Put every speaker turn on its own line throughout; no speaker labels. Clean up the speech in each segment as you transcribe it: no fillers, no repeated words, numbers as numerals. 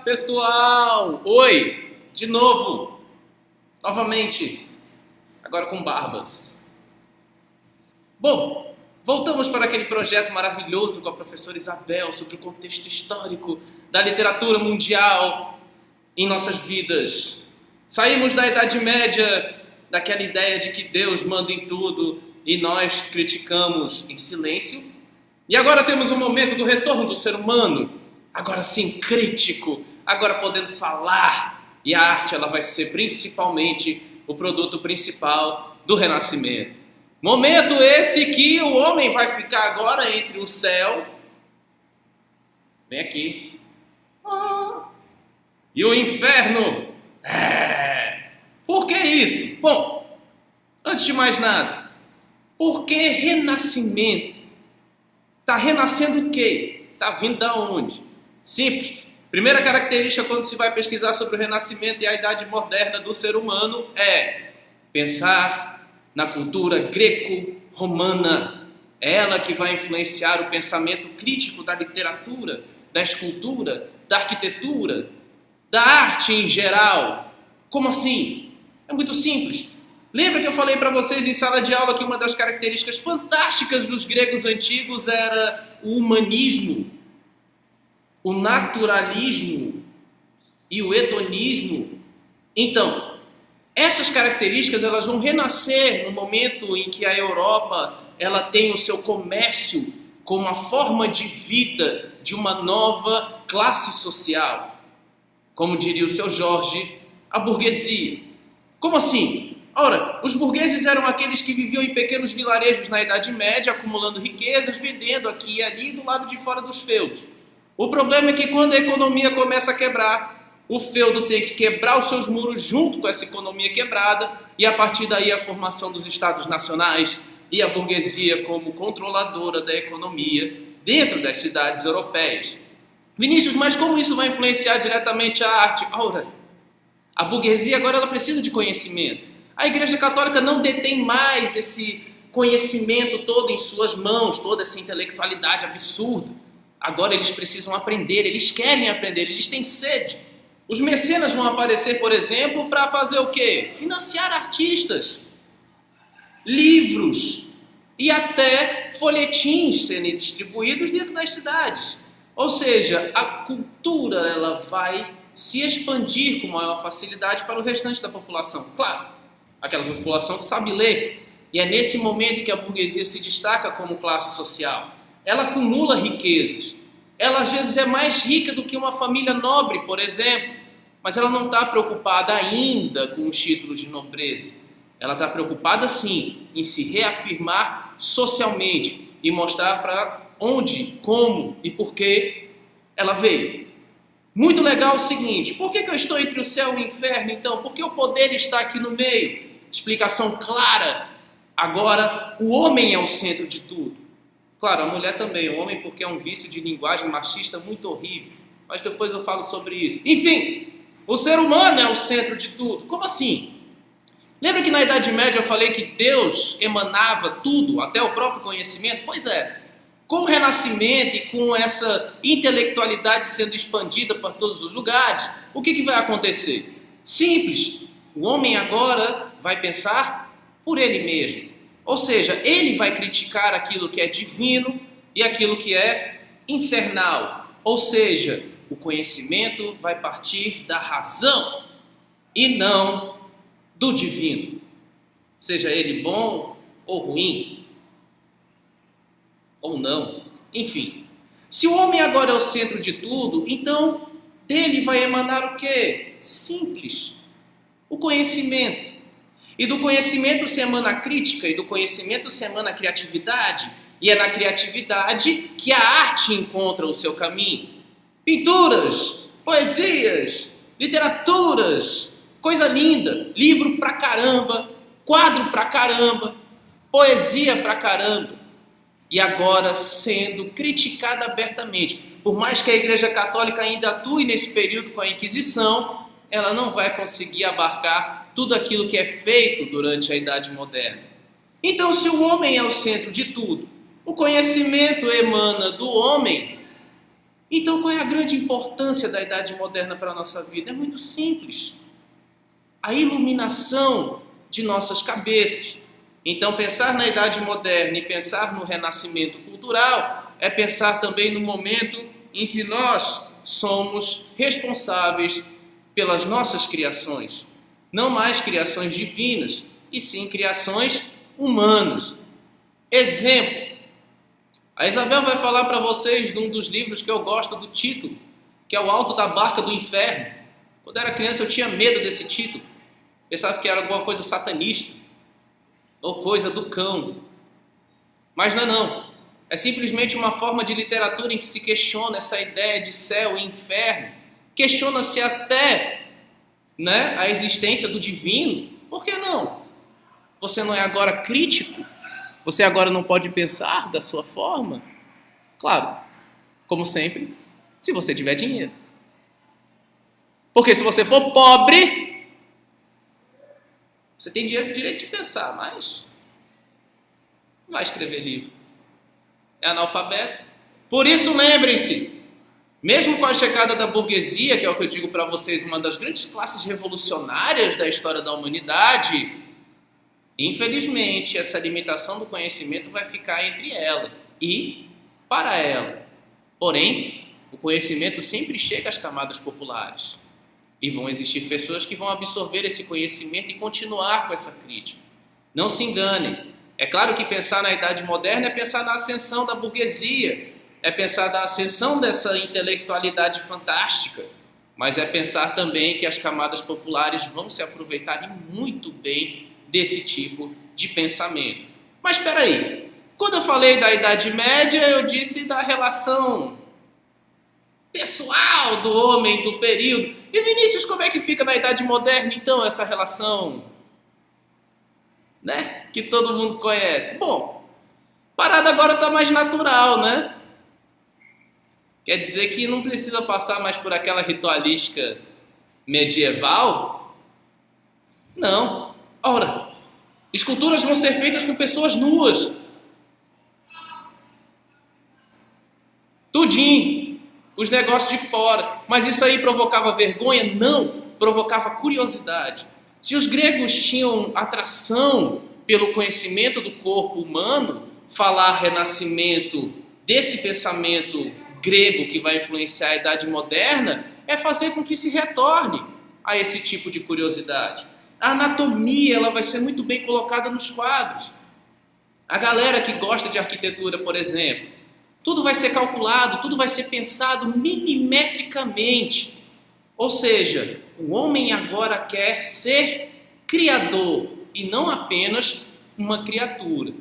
pessoal! Oi! De novo! Novamente, agora com barbas. Bom, voltamos para aquele projeto maravilhoso com a professora Isabel sobre o contexto histórico da literatura mundial em nossas vidas. Saímos da Idade Média, daquela ideia de que Deus manda em tudo e nós criticamos em silêncio. E agora temos um momento do retorno do ser humano, agora sim crítico, agora podendo falar. E a arte ela vai ser principalmente o produto principal do Renascimento. Momento esse que o homem vai ficar agora entre o céu, vem aqui, e o inferno. Por que isso? Bom, antes de mais nada, por que renascimento? Está renascendo o quê? Está vindo da onde? Simples. Primeira característica quando se vai pesquisar sobre o renascimento e a idade moderna do ser humano é pensar na cultura greco-romana. É ela que vai influenciar o pensamento crítico da literatura, da escultura, da arquitetura, da arte em geral. Como assim? É muito simples. Lembra que eu falei para vocês em sala de aula que uma das características fantásticas dos gregos antigos era o humanismo, o naturalismo e o hedonismo? Então, essas características elas vão renascer no momento em que a Europa ela tem o seu comércio como uma forma de vida de uma nova classe social. Como diria o seu Jorge, a burguesia. Como assim? Ora, os burgueses eram aqueles que viviam em pequenos vilarejos na Idade Média, acumulando riquezas, vendendo aqui e ali do lado de fora dos feudos. O problema é que quando a economia começa a quebrar, o feudo tem que quebrar os seus muros junto com essa economia quebrada, e a partir daí a formação dos estados nacionais e a burguesia como controladora da economia dentro das cidades europeias. Vinícius, mas como isso vai influenciar diretamente a arte? Ora, a burguesia agora ela precisa de conhecimento. A Igreja Católica não detém mais esse conhecimento todo em suas mãos, toda essa intelectualidade absurda. Agora eles precisam aprender, eles querem aprender, eles têm sede. Os mecenas vão aparecer, por exemplo, para fazer o quê? Financiar artistas, livros e até folhetins serem distribuídos dentro das cidades. Ou seja, a cultura ela vai se expandir com maior facilidade para o restante da população. Claro, aquela população que sabe ler. E é nesse momento que a burguesia se destaca como classe social. Ela acumula riquezas. Ela às vezes é mais rica do que uma família nobre, por exemplo. Mas ela não está preocupada ainda com os títulos de nobreza. Ela está preocupada sim em se reafirmar socialmente e mostrar para onde, como e por que ela veio. Muito legal o seguinte, por que eu estou entre o céu e o inferno então? Porque o poder está aqui no meio. Explicação clara. Agora, o homem é o centro de tudo. Claro, a mulher também, o homem porque é um vício de linguagem machista muito horrível. Mas depois eu falo sobre isso. Enfim, o ser humano é o centro de tudo. Como assim? Lembra que na Idade Média eu falei que Deus emanava tudo, até o próprio conhecimento? Pois é. Com o Renascimento e com essa intelectualidade sendo expandida para todos os lugares, o que vai acontecer? Simples. O homem agora vai pensar por ele mesmo. Ou seja, ele vai criticar aquilo que é divino e aquilo que é infernal. Ou seja, o conhecimento vai partir da razão e não do divino. Seja ele bom ou ruim, ou não. Enfim, se o homem agora é o centro de tudo, então dele vai emanar o quê? Simples. O conhecimento. E do conhecimento se emana a crítica, e do conhecimento se emana a criatividade. E é na criatividade que a arte encontra o seu caminho. Pinturas, poesias, literaturas, coisa linda, livro pra caramba, quadro pra caramba, poesia pra caramba. E agora sendo criticada abertamente. Por mais que a Igreja Católica ainda atue nesse período com a Inquisição, ela não vai conseguir abarcar tudo aquilo que é feito durante a Idade Moderna. Então, se o homem é o centro de tudo, o conhecimento emana do homem, Então, qual é a grande importância da Idade Moderna para a nossa vida? É muito simples. A iluminação de nossas cabeças. Então, pensar na Idade Moderna e pensar no renascimento cultural é pensar também no momento em que nós somos responsáveis pelas nossas criações. Não mais criações divinas, e sim criações humanas. Exemplo. A Isabel vai falar para vocês de um dos livros que eu gosto do título, que é O Alto da Barca do Inferno. Quando eu era criança eu tinha medo desse título. Pensava que era alguma coisa satanista, ou coisa do cão. Mas não. É simplesmente uma forma de literatura em que se questiona essa ideia de céu e inferno. Questiona-se até, a existência do divino. Por que não? Você não é agora crítico? Você agora não pode pensar da sua forma? Claro, como sempre, se você tiver dinheiro. Porque se você for pobre, você tem direito de pensar, mas não vai escrever livro. É analfabeto. Por isso, lembrem-se, mesmo com a chegada da burguesia, que é o que eu digo para vocês, uma das grandes classes revolucionárias da história da humanidade, infelizmente, essa limitação do conhecimento vai ficar entre ela e para ela. Porém, o conhecimento sempre chega às camadas populares. E vão existir pessoas que vão absorver esse conhecimento e continuar com essa crítica. Não se enganem. É claro que pensar na Idade Moderna é pensar na ascensão da burguesia, é pensar na ascensão dessa intelectualidade fantástica, mas é pensar também que as camadas populares vão se aproveitar muito bem desse tipo de pensamento. Mas espera aí, quando eu falei da Idade Média, eu disse da relação pessoal do homem do período. E Vinícius, como é que fica na Idade Moderna, então, essa relação, que todo mundo conhece? Bom, a parada agora está mais natural, Quer dizer que não precisa passar mais por aquela ritualística medieval? Não. Ora, esculturas vão ser feitas com pessoas nuas. Tudinho. Os negócios de fora. Mas isso aí provocava vergonha? Não. Provocava curiosidade. Se os gregos tinham atração pelo conhecimento do corpo humano, falar renascimento desse pensamento grego que vai influenciar a Idade Moderna é fazer com que se retorne a esse tipo de curiosidade. A anatomia ela vai ser muito bem colocada nos quadros. A galera que gosta de arquitetura, por exemplo, tudo vai ser calculado, tudo vai ser pensado milimetricamente. Ou seja, o homem agora quer ser criador e não apenas uma criatura.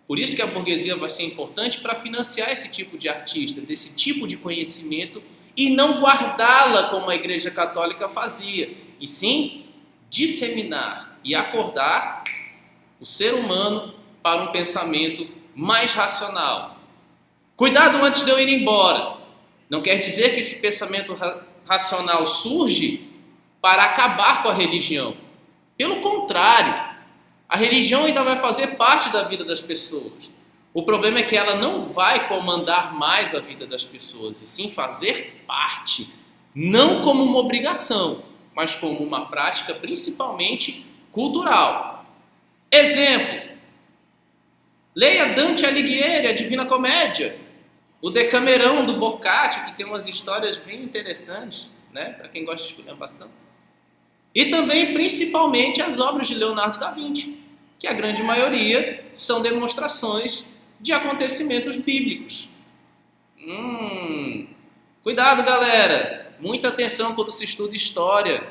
Por isso que a burguesia vai ser importante para financiar esse tipo de artista, desse tipo de conhecimento e não guardá-la como a Igreja Católica fazia, e sim disseminar e acordar o ser humano para um pensamento mais racional. Cuidado antes de eu ir embora. Não quer dizer que esse pensamento racional surge para acabar com a religião. Pelo contrário, a religião ainda vai fazer parte da vida das pessoas. O problema é que ela não vai comandar mais a vida das pessoas, e sim fazer parte, não como uma obrigação, mas como uma prática principalmente cultural. Exemplo, leia Dante Alighieri, a Divina Comédia, o Decamerão do Boccaccio, que tem umas histórias bem interessantes, para quem gosta de esculhambação. E também, principalmente, as obras de Leonardo da Vinci, que a grande maioria são demonstrações de acontecimentos bíblicos. Cuidado, galera! Muita atenção quando se estuda história.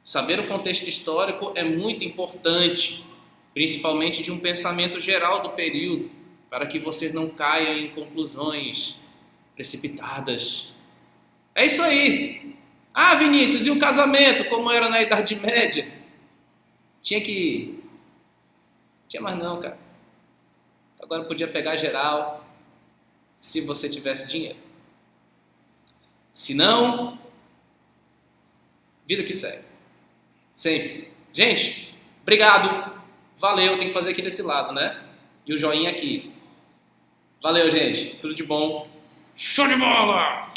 Saber o contexto histórico é muito importante, principalmente de um pensamento geral do período, para que vocês não caiam em conclusões precipitadas. É isso aí! Ah, Vinícius, e o casamento, como era na Idade Média? Tinha mais não, cara. Agora podia pegar geral, se você tivesse dinheiro. Se não, vida que segue. Sempre. Gente, obrigado. Valeu, tem que fazer aqui desse lado, E o joinha aqui. Valeu, gente. Tudo de bom. Show de bola!